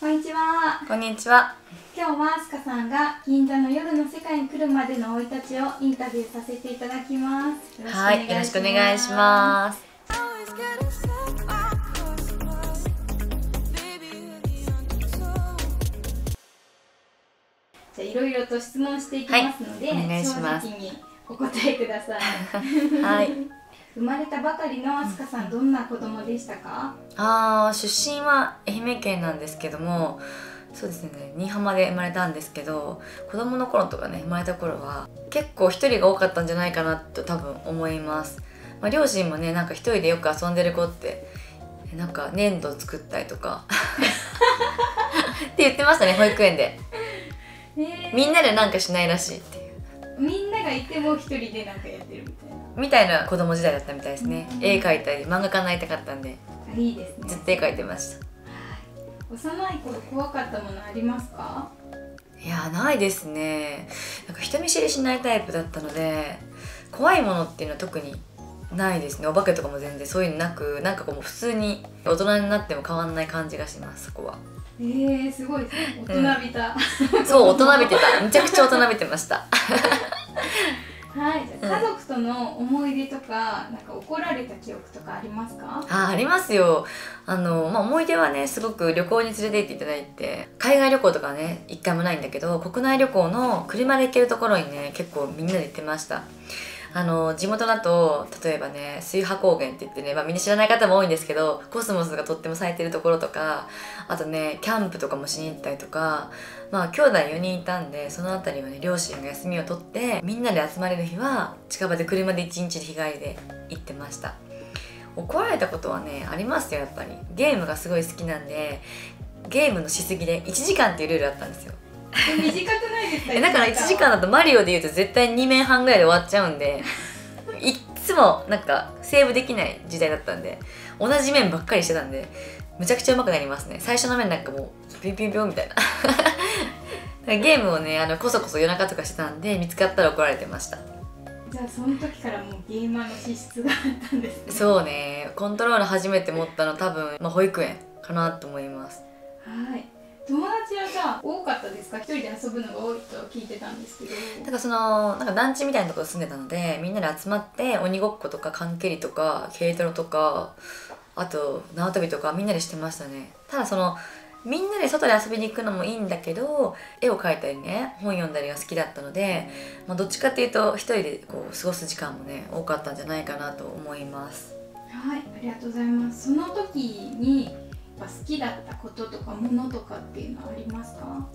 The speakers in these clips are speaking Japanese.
こんにちは。こんにちは。今日はスカさんが銀座の夜の世界に来るまでの生い立ちをインタビューさせていただきます。はい、よろしくお願いします。じゃあいろいろと質問していきますので、はい、お願いします。正直にお答えください。はい。生まれたばかりのスカさん、どんな子供でしたか？出身は愛媛県なんですけども、そうですね、新居浜で生まれたんですけど、子供の頃とかね、生まれた頃は結構一人が多かったんじゃないかなと多分思います。両親もね、なんか一人でよく遊んでる子ってなんか粘土作ったりとかって言ってましたね、保育園で。みんなでなんかしないらしいっていう。みんながいても一人でなんかやってるみたいな子供時代だったみたいですね。絵描いたり漫画家になりたかったんで、いいですね。ずっと絵描いてました。幼い頃怖かったものありますか？いや、ないですね。なんか人見知りしないタイプだったので、怖いものっていうのは特にないですね。お化けとかも全然そういうのなく、なんかこう普通に大人になっても変わんない感じがします、そこは。すごいですね。大人びた、そう、大人びてた。めちゃくちゃ大人びてましたはい、じゃあ家族との思い出とか、なんか怒られた記憶とかありますか？ありますよ。思い出はね、すごく旅行に連れて行っていただいて、海外旅行とかね一回もないんだけど、国内旅行の車で行けるところにね、結構みんなで行ってました。地元だと例えばね、水波高原って言ってね、みんな知らない方も多いんですけど、コスモスがとっても咲いてるところとか、あとねキャンプとかもしに行ったりとか、兄弟4人いたんで、そのあたりはね両親が休みを取ってみんなで集まれる日は近場で車で1日で日帰りで行ってました。怒られたことはねありますよ。やっぱりゲームがすごい好きなんで、ゲームのしすぎで1時間っていうルールあったんですよ。短くないですか？だから1時間だとマリオでいうと絶対2面半ぐらいで終わっちゃうんで、いっつもなんかセーブできない時代だったんで、同じ面ばっかりしてたんで、むちゃくちゃ上手くなりますね。最初の面なんかもうピンピンピンみたいなゲームをねこそこそ夜中とかしてたんで、見つかったら怒られてました。じゃあその時からもうゲーマーの資質があったんですね。そうね、コントローラー初めて持ったの多分、保育園かなと思います。はい。友達はじゃあ多かったですか？一人で遊ぶのが多いと聞いてたんですけど。だからなんか団地みたいなところ住んでたので、みんなで集まって鬼ごっことか缶蹴りとか軽トラとか、あと縄跳びとかみんなでしてましたね。ただみんなで外で遊びに行くのもいいんだけど、絵を描いたりね、本読んだりが好きだったので、どっちかっていうと一人でこう過ごす時間もね多かったんじゃないかなと思います。はい、ありがとうございます。その時に好きだったこととかものとかっていうのはありますか？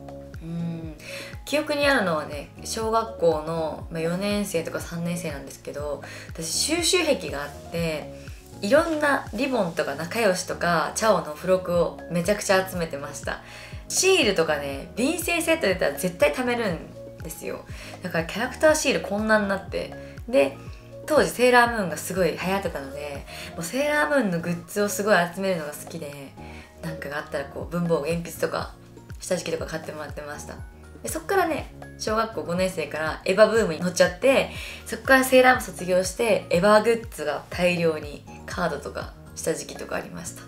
記憶にあるのはね、小学校の4年生とか3年生なんですけど、私収集癖があって、いろんなリボンとか仲良しとかチャオの付録をめちゃくちゃ集めてました。シールとかね、便箋セット出たら絶対貯めるんですよ。だからキャラクターシールこんなになって、で当時セーラームーンがすごい流行ってたので、もうセーラームーンのグッズをすごい集めるのが好きで、なんかがあったらこう文房具鉛筆とか下敷きとか買ってもらってました。でそっからね、小学校5年生からエヴァブームに乗っちゃって、そっからセーラームーン卒業してエヴァグッズが大量に、カードとか下敷きとかありました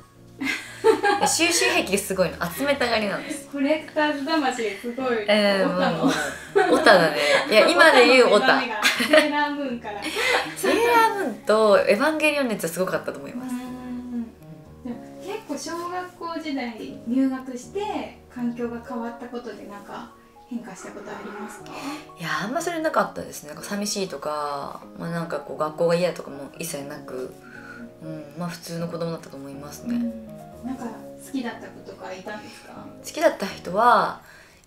収集癖すごいの、集めたがりなんです。コレクターズ魂すごい。オタだね。いや、今で言うオタ。セーラームーンからセーラームーンとエヴァンゲリオン熱はすごかったと思います。結構小学校時代入学して環境が変わったことでなんか変化したことありますか？いや、あんまそれなかったですね。なんか寂しいとか、なんかこう学校が嫌とかも一切なく、普通の子供だったと思いますね。なんか好きだった子とかいたんですか？好きだった人は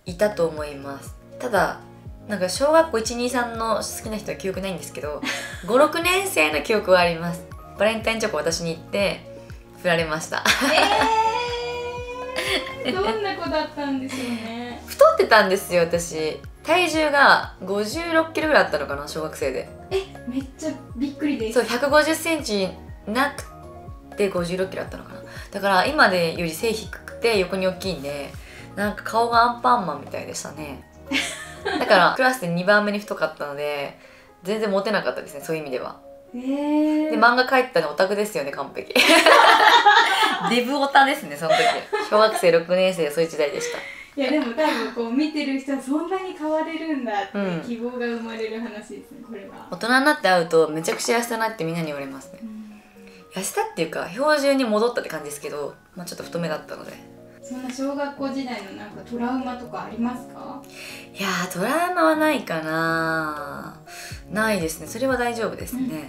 いたと思います。ただなんか小学校 1,2,3 の好きな人は記憶ないんですけど、5、6年生の記憶はあります。バレンタインチョコ私に行って振られましたどんな子だったんでしょうね。太ってたんですよ、私。体重が56キロぐらいあったのかな、小学生で。めっちゃびっくりです。そう、150センチなくて56キロあったのかな。だから今でより背低くて横に大きいんで、なんか顔がアンパンマンみたいでしたねだからクラスで2番目に太かったので全然モテなかったですね、そういう意味では。で漫画描いてたのオタクですよね、完璧デブオタですね、その時小学生6年生そういう時代でした。いやでも多分こう見てる人はそんなに変われるんだって希望が生まれる話ですね、これは。大人になって会うとめちゃくちゃ痩せたなってみんなに言われますね。痩せたっていうか標準に戻ったって感じですけど、まあ、ちょっと太めだったので。そんな小学校時代のなんかトラウマとかありますか？いやー、トラウマはないかな。ないですね、それは大丈夫ですね。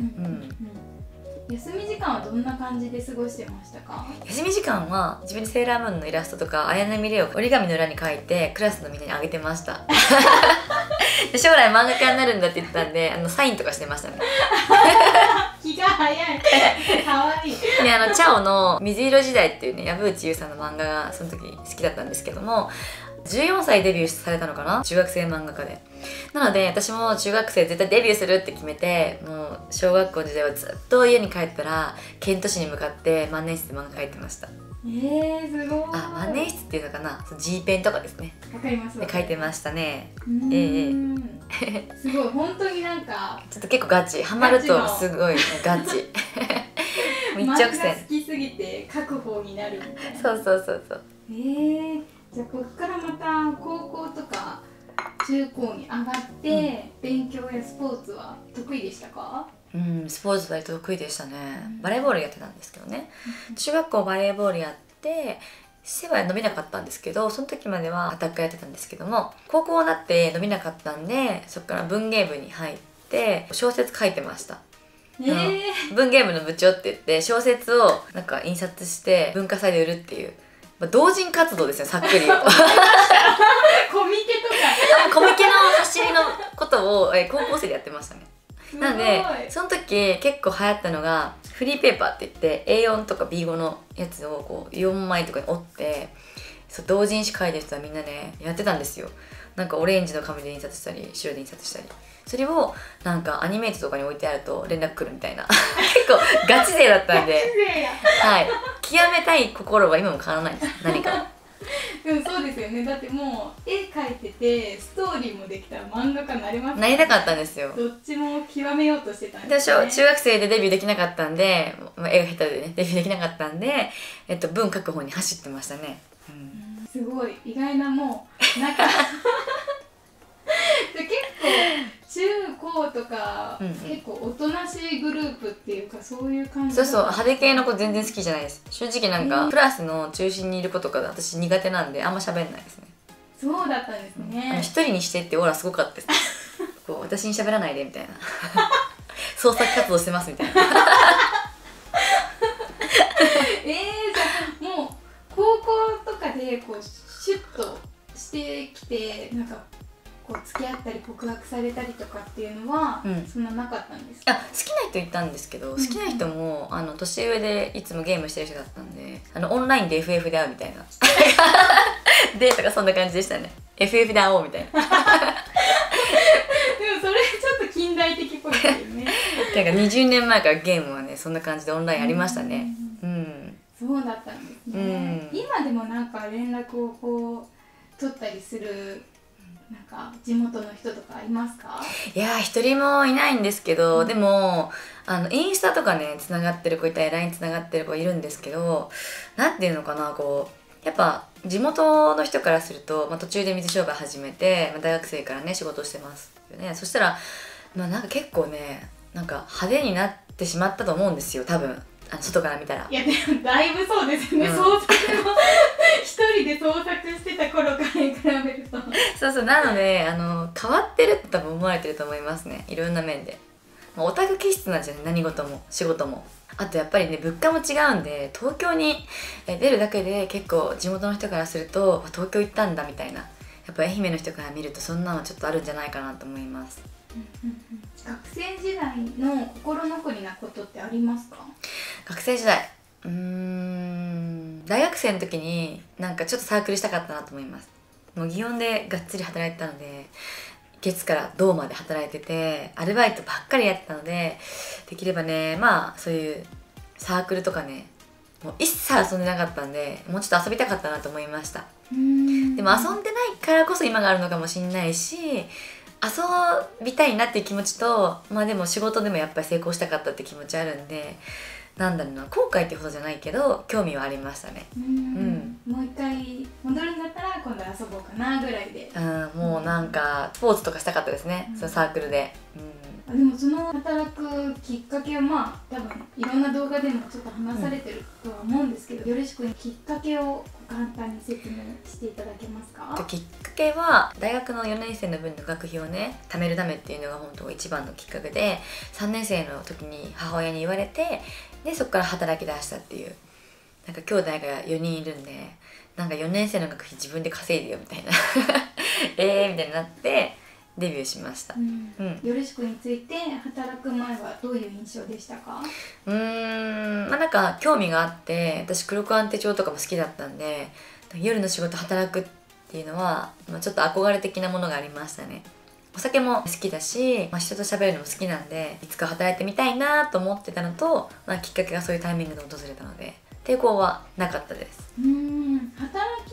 休み時間はどんな感じで過ごしてましたか？休み時間は自分でセーラームーンのイラストとか綾波レイを折り紙の裏に描いてクラスのみんなにあげてましたで将来漫画家になるんだって言ってたんでサインとかしてましたね気が早いかわいいでチャオの水色時代っていうね、藪内優さんの漫画がその時好きだったんですけども、14歳デビューされたのかな、中学生漫画家で。なので私も中学生絶対デビューするって決めて、もう小学校時代はずっと家に帰ったら県都市に向かって万年筆で漫画描いてました。すごい。万年筆っていうのかな、G ペンとかですね。わかります。で描いてましたね。すごい、本当になんかちょっと結構ガチ、ハマるとすごいガチ一直線。好きすぎて書く方になるみたいな。そうじゃあここからまた高校とか中高に上がって、勉強やスポーツは得意でしたか？スポーツは得意でしたね。バレーボールやってたんですけどね、中学校バレーボールやって背は伸びなかったんですけど、その時まではアタックやってたんですけども、高校になって伸びなかったんで、そこから文芸部に入って小説書いてました。文芸部の部長って言って小説をなんか印刷して文化祭で売るっていう、同人活動ですよ、さっくり言うとコミケとかコミケの走りのことを高校生でやってましたね。なのでその時結構流行ったのがフリーペーパーって言って A4 とか B5 のやつをこう4枚とかに折って同人誌書いてる人はみんなねやってたんですよ。なんかオレンジの紙で印刷したり白で印刷したり、それをなんかアニメートとかに置いてあると連絡来るみたいな結構ガチ勢だったんではい、極めたい心は今も変わらないです、何かでもそうですよね、だってもう絵描いててストーリーもできたら漫画家になれます、ね、なりたかったんですよ。どっちも極めようとしてたんですね。中学生でデビューできなかったんで、絵が下手でねデビューできなかったんで、文書く方に走ってましたね。すごい意外な、もうなんかで結構中高とか、結構おとなしいグループっていうかそういう感じ。そう派手系の子全然好きじゃないです。正直なんか、クラスの中心にいる子とか私苦手なんであんま喋んないですね。そうだったんですね。一人にしてってオーラすごかったですこう私に喋らないでみたいな創作活動してますみたいなじゃあもう高校とかでこうシュッとしてきてなんかこう付き合ったり告白されたりとかっていうのは、そんななかったんですか？好きな人いたんですけど、好きな人も年上でいつもゲームしてる人だったんで、オンラインで FF で会うみたいなデートがそんな感じでしたね。 FF で会おうみたいなでもそれちょっと近代的っぽいですよねなんか20年前からゲームはねそんな感じでオンラインありましたね。そうだったんですね。今でもなんか連絡をこう取ったりするなんか地元の人とかいますか？いや一人もいないんですけど、でもインスタとかねつながってる子いたり LINE つながってる子いるんですけど、なんていうのかな、こうやっぱ地元の人からすると、途中で水商売始めて、大学生からね仕事してますよね。そしたらなんか結構ねなんか派手になってしまったと思うんですよ、多分外から見たら。いやでもだいぶそうですよね、創作も一人で創作してた頃から比べるとそうなので変わってるって多分思われてると思いますね、いろんな面で。オタク気質なんですよね、何事も仕事も。あとやっぱりね物価も違うんで、東京に出るだけで結構地元の人からすると東京行ったんだみたいな、やっぱ愛媛の人から見るとそんなのちょっとあるんじゃないかなと思います。学生時代の心残りなことってありますか？学生時代大学生の時になんかちょっとサークルしたかったなと思います。もう祇園でがっつり働いてたので、月から土まで働いててアルバイトばっかりやってたので、できればねそういうサークルとかねもう一切遊んでなかったんで、もうちょっと遊びたかったなと思いました。でも遊んでないからこそ今があるのかもしれないし、遊びたいなっていう気持ちと、まあでも仕事でもやっぱり成功したかったって気持ちあるんで、なんだろうな、後悔ってほどじゃないけど興味はありましたね。もう一回戻るんだったら今度遊ぼうかなぐらいで。もうなんかスポーツとかしたかったですね、そのサークルで。でもその働くきっかけはまあ多分いろんな動画でもちょっと話されてるとは思うんですけど、よろしくきっかけを簡単に説明していただけますか？きっかけは大学の4年生の分の学費をね貯めるためっていうのが本当一番のきっかけで、3年生の時に母親に言われて、でそこから働き出したっていう。なんか兄弟が4人いるんで、なんか4年生の学費自分で稼いでよみたいなみたいになってデビューしました。よろしくについて働く前はどういう印象でしたか？まあなんか興味があって、私黒く安手帳とかも好きだったんで、夜の仕事働くっていうのは、ちょっと憧れ的なものがありましたね。お酒も好きだし、人と喋るのも好きなんで、いつか働いてみたいなと思ってたのと、きっかけがそういうタイミングで訪れたので抵抗はなかったです。働き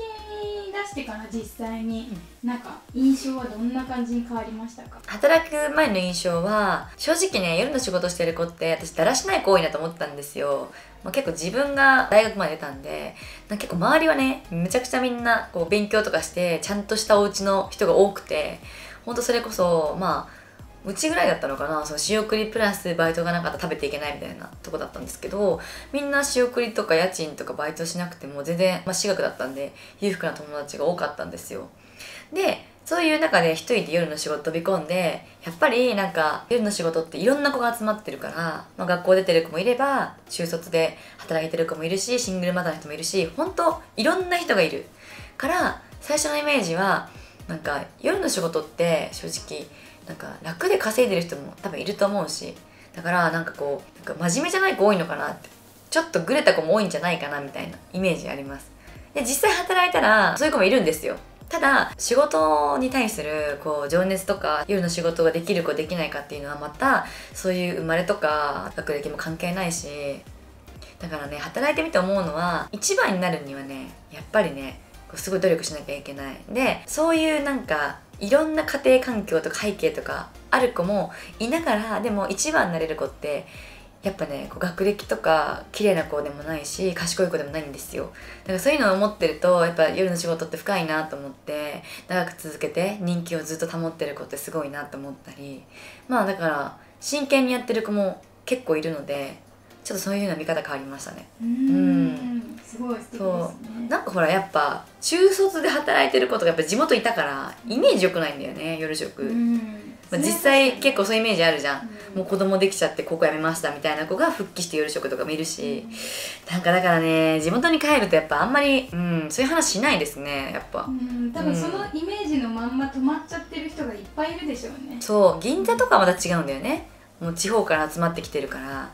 出してから実際になんか印象はどんな感じに変わりましたか？働く前の印象は正直ね、夜の仕事してる子って私だらしない子多いなと思ったんですよ。結構自分が大学まで出たんで、結構周りはねめちゃくちゃみんなこう勉強とかしてちゃんとしたお家の人が多くて、ほんとそれこそうちぐらいだったのかな、その仕送りプラスバイトがなかったら食べていけないみたいなとこだったんですけど、みんな仕送りとか家賃とかバイトしなくても全然、私学だったんで裕福な友達が多かったんですよ。でそういう中で一人で夜の仕事飛び込んで、やっぱりなんか夜の仕事っていろんな子が集まってるから、学校出てる子もいれば中卒で働いてる子もいるし、シングルマザーの人もいるし、本当いろんな人がいるから、最初のイメージはなんか夜の仕事って正直なんか楽で稼いでる人も多分いると思うし、だからなんかこうなんか真面目じゃない子多いのかなって、ちょっとグレた子も多いんじゃないかなみたいなイメージあります。で実際働いたらそういう子もいるんですよ。ただ仕事に対するこう情熱とか、夜の仕事ができる子できないかっていうのはまたそういう生まれとか学歴も関係ないし、だからね、働いてみて思うのは、一番になるにはねやっぱりねすごい努力しなきゃいけない。でそういうなんかいろんな家庭環境とか背景とかある子もいながら、でも一番になれる子ってやっぱね、こう学歴とか綺麗な子でもないし賢い子でもないんですよ。だからそういうのを思ってると、やっぱ夜の仕事って深いなと思って、長く続けて人気をずっと保ってる子ってすごいなと思ったり、だから真剣にやってる子も結構いるので、ちょっとそういうような見方変わりましたね。すごい素敵ですね。なんかほらやっぱ中卒で働いてる子とかやっぱ地元いたからイメージ良くないんだよね、夜職。実際結構そういうイメージあるじゃん。もう子供できちゃって高校辞めましたみたいな子が復帰して夜職とかもいるし、なんかだからね、地元に帰るとやっぱあんまり、そういう話しないですね、やっぱ。多分そのイメージのまんま止まっちゃってる人がいっぱいいるでしょうね。そう、銀座とかはまた違うんだよね。もう地方から集まってきてるから。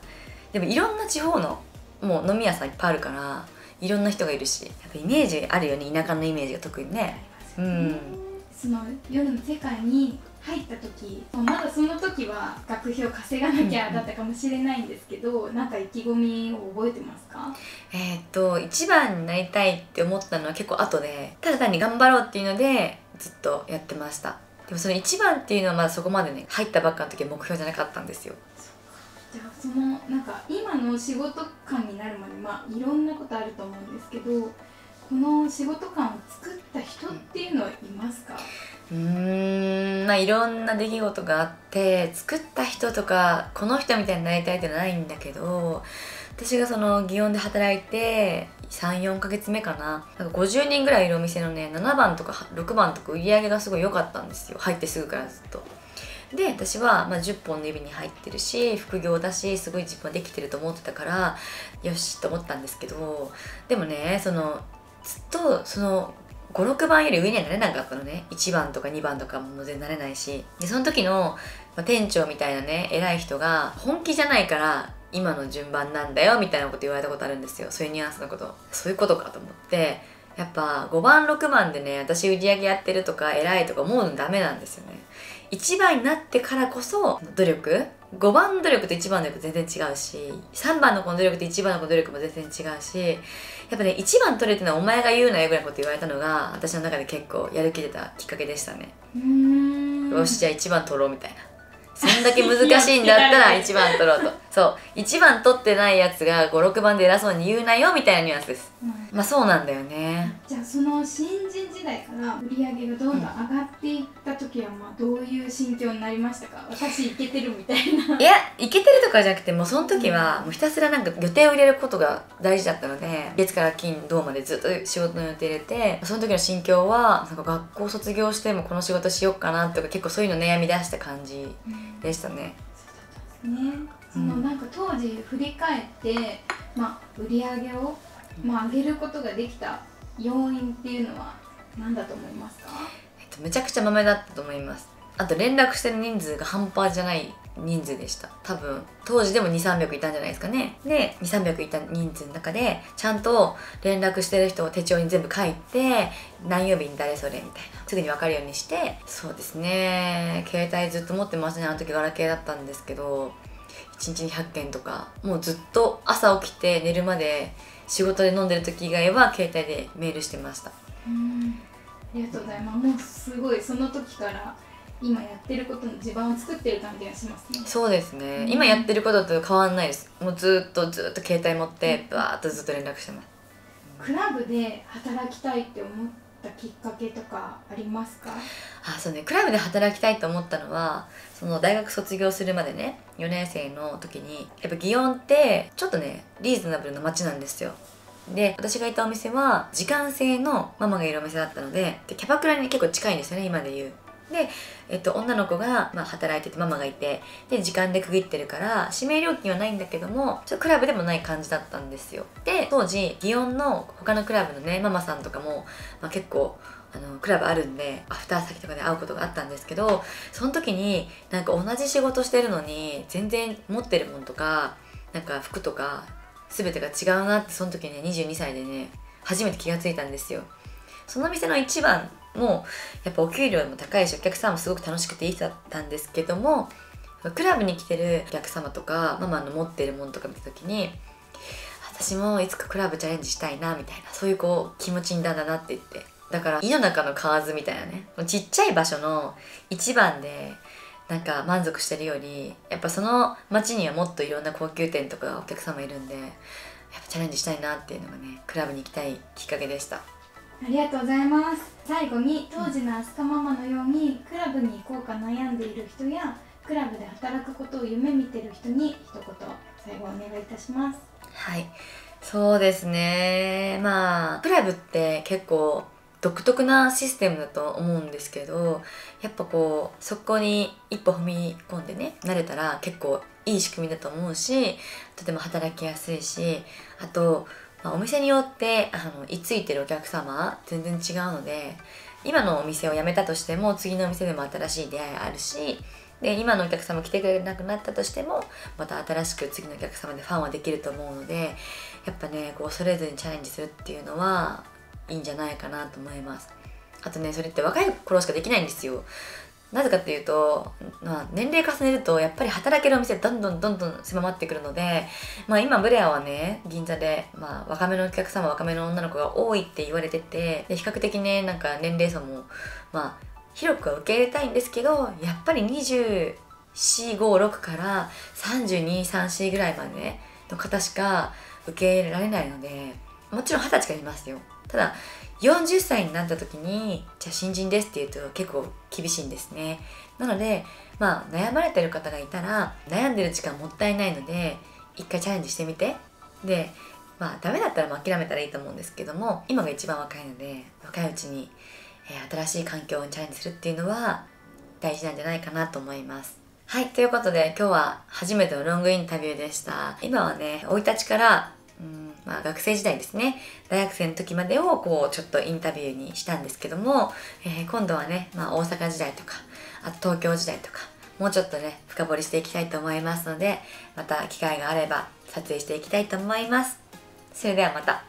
でもいろんな地方のもう飲み屋さんいっぱいあるから、いろんな人がいるし、やっぱイメージあるよね、田舎のイメージが特にね。その夜の世界に入った時、まだその時は学費を稼がなきゃだったかもしれないんですけど、なんか意気込みを覚えてますか？一番になりたいって思ったのは結構後で、ただ単に頑張ろうっていうのでずっとやってました。でもその一番っていうのはまだそこまでね、入ったばっかの時は目標じゃなかったんですよ。じゃあそのなんか今の仕事感になるまでいろんなことあると思うんですけど、この仕事感を作った人っていうのはいますか？いろんな出来事があって作った人とかこの人みたいになりたいってのはないんだけど、私がその祇園で働いて 3,4 ヶ月目かな、なんか50人ぐらいいるお店のね7番とか6番とか売り上げがすごい良かったんですよ、入ってすぐからずっと。で私は10本の指に入ってるし副業だしすごい自分はできてると思ってたからよしと思ったんですけど、でもねずっと5、6番より上にはなれなかったのね。1番とか2番とかも全然なれないし、でその時の、店長みたいなね偉い人が本気じゃないから今の順番なんだよみたいなこと言われたことあるんですよ。そういうニュアンスのこと、そういうことかと思って、やっぱ5番6番でね私売り上げやってるとか偉いとか思うのダメなんですよね。1番になってからこそ努力、5番の努力と1番の努力全然違うし、3番のこの努力と1番のこの努力も全然違うし、やっぱね1番取れてるのはお前が言うなよぐらいのこと言われたのが私の中で結構やる気出たきっかけでしたね。よしじゃあ1番取ろうみたいな。そんだけ難しいんだったら1番取ろうと。そう1番取ってないやつが56番で偉そうに言うなよみたいなニュアンスです。まあそうなんだよね。じゃあその新人時代から売り上げがどんどん上がっていった時はまあどういう心境になりましたか？私イケてるみたいな。いやイケてるとかじゃなくて、もうその時はもうひたすらなんか予定を入れることが大事だったので、月から金土までずっと仕事の予定入れて、その時の心境はなんか学校卒業してもこの仕事しようかなとか、結構そういうの悩み出した感じでしたね。そのなんか当時振り返って、まあ、売り上げを、まあ、上げることができた要因っていうのは何だと思いますか？めちゃくちゃマメだったと思います。あと連絡してる人数が半端じゃない人数でした。多分当時でも200、300いたんじゃないですかね。で200、300いた人数の中でちゃんと連絡してる人を手帳に全部書いて、何曜日に誰それみたいなすぐに分かるようにして。そうですね、携帯ずっと持ってましたね。あの時ガラケーだったんですけど、1日に100件とか、もうずっと朝起きて寝るまで仕事で飲んでる時以外は携帯でメールしてました。ありがとうございます。もうすごいその時から今やってることの地盤を作ってる感じがしますね。そうですね、今やってることと変わんないです。もうずっと携帯持ってバーッとずっと連絡してます。クラブで働きたいって思ったきっかけとかありますか？そうね、クラブで働きたいと思ったのは、その大学卒業するまでね、4年生の時にやっぱ祇園ってちょっとねリーズナブルな街なんですよ。で私がいたお店は時間制のママがいるお店だったので、キャバクラに結構近いんですよね、今で言う。で、女の子が、働いててママがいて、で時間で区切ってるから指名料金はないんだけども、ちょっとクラブでもない感じだったんですよ。で当時祇園の他のクラブのねママさんとかも、結構クラブあるんでアフター先とかで会うことがあったんですけど、その時になんか同じ仕事してるのに全然持ってるもんとかなんか服とか全てが違うなって、その時ね22歳でね初めて気がついたんですよ。その店の一番もやっぱお給料も高いし、お客さんもすごく楽しくていい人だったんですけども、クラブに来てるお客様とかママの持ってるものとか見た時に、私もいつかクラブチャレンジしたいなみたいな、そういうこう気持ちにだんだなって言って、だから井の中の蛙みたいなね、ちっちゃい場所の一番でなんか満足してるより、やっぱその街にはもっといろんな高級店とかお客様いるんで、やっぱチャレンジしたいなっていうのがね、クラブに行きたいきっかけでした。ありがとうございます。最後に当時のアスカママのようにクラブに行こうか悩んでいる人やクラブで働くことを夢見てる人に一言最後お願いいたします。はい、そうですね、クラブって結構独特なシステムだと思うんですけど、やっぱこうそこに一歩踏み込んでね慣れたら結構いい仕組みだと思うし、とても働きやすいし、あとお店によって居ついてるお客様全然違うので、今のお店を辞めたとしても次のお店でも新しい出会いがあるし、で今のお客様来てくれなくなったとしてもまた新しく次のお客様でファンはできると思うので、やっぱねこう恐れずにチャレンジするっていうのはいいんじゃないかなと思います。あとね、それって若い頃しかできないんですよ。なぜかっていうと、年齢重ねるとやっぱり働けるお店どんどん狭まってくるので、今ブレアはね銀座で、若めのお客様若めの女の子が多いって言われてて、で比較的ねなんか年齢層も広くは受け入れたいんですけど、やっぱり24、5、6から32、3、4ぐらいまでの方しか受け入れられないので、もちろん20歳からいますよ。ただ40歳になった時にじゃあ新人ですって言うと結構厳しいんですね。なので悩まれてる方がいたら、悩んでる時間もったいないので一回チャレンジしてみて、でダメだったら諦めたらいいと思うんですけども、今が一番若いので若いうちに、新しい環境にチャレンジするっていうのは大事なんじゃないかなと思います。はい、ということで今日は初めてのロングインタビューでした。今はね生い立ちから学生時代ですね、大学生の時までをこうちょっとインタビューにしたんですけども、今度はね、大阪時代とかあと東京時代とかもうちょっとね深掘りしていきたいと思いますので、また機会があれば撮影していきたいと思います。それではまた。